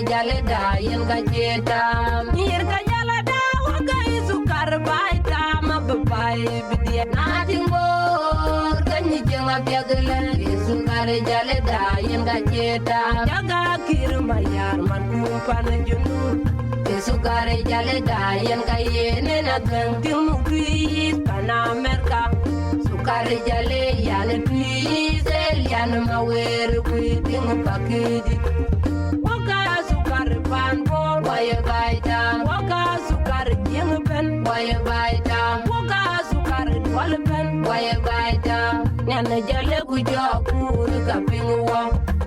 Jale da yen ga jeta mir ka jala da wa ga sukar baita ma bai bidia na tingo ganyi jenga biagala sukar jale da yen ga jeta jaga kir mayar man ku pan junu sukar jale da yen ga yene na gan timu kris pana merka sukar jale yan kris el yan mawer ku timu pakidi Waya baita, waka sukar jing pen. Waya baita, waka sukar dwal pen. Waya baita, nyana jale kujo kur kapingwa.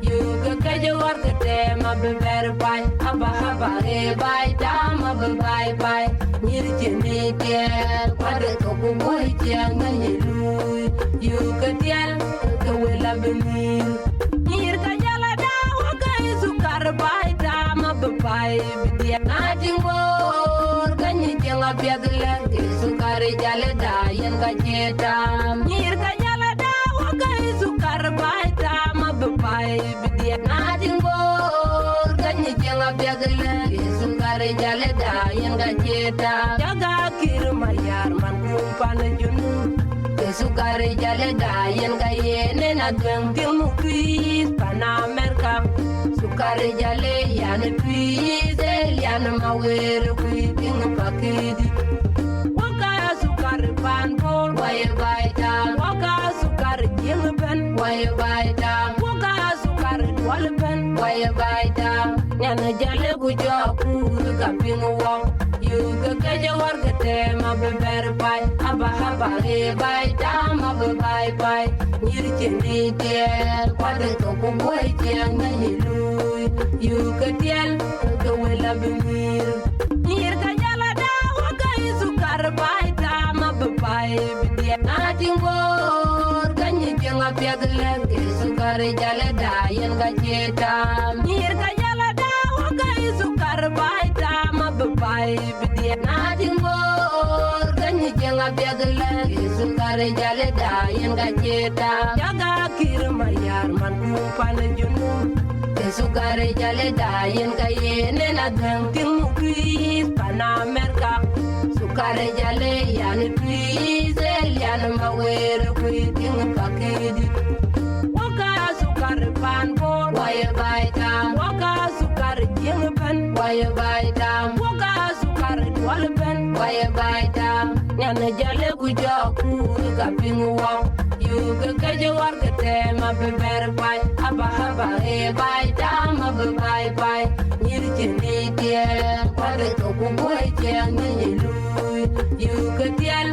Yuga kaje warga te mabeber pai. Haba haba e baita mabebai pai. Nyirje nikel, kwade koku boy tiang nganyelui. Yuga tiel, kawela benir. Nyir kajala da waka sukar baita mabebai. Natingor ganyi jenga biagla sukar jale da yen ga jeta mir ka jala da waga sukar baita mabai bidia natingor ganyi jenga biagla sukar jale da yen ga jeta jaga kir mayar man kumpan junu sukar jale da yen ga yene na dwang timu kris pana merka sukar jale yan kris yan mawer kuiting pakidi waka sukar pan bol waya baita waka sukar jing pen waya baita waka sukar dwal pen waya baita nyana jale gujo kur kaping wong yuga kaje warga te mabeber pai haba haba e baita mabebai pai nyirje nikel kwade to boy tiang nyilui yuga tiel wela benir nir ka jala da waga sukar baita mabai bidia natingor ganyi jenga piagla sukar jala da yen ga jeta nir ka jala da waga sukar baita mabai bidia natingor ganyi jenga piagla sukar jala da yen ga jeta jaga kir mayar man ku pan junu sukar jale da yen ga yene na dang timu kris pana merka sukar jale yan kris el yan mawer ku timu pakidi waka sukar pan bol waya baita waka sukar jing pen waya baita waka sukar dwal pen waya baita nyana jale gujo kur kapingwa yuga kaje warga te mabeber pai haba haba e baita mabebai pai nyirje nikel kwade to boy tiang nyelui yuga tiel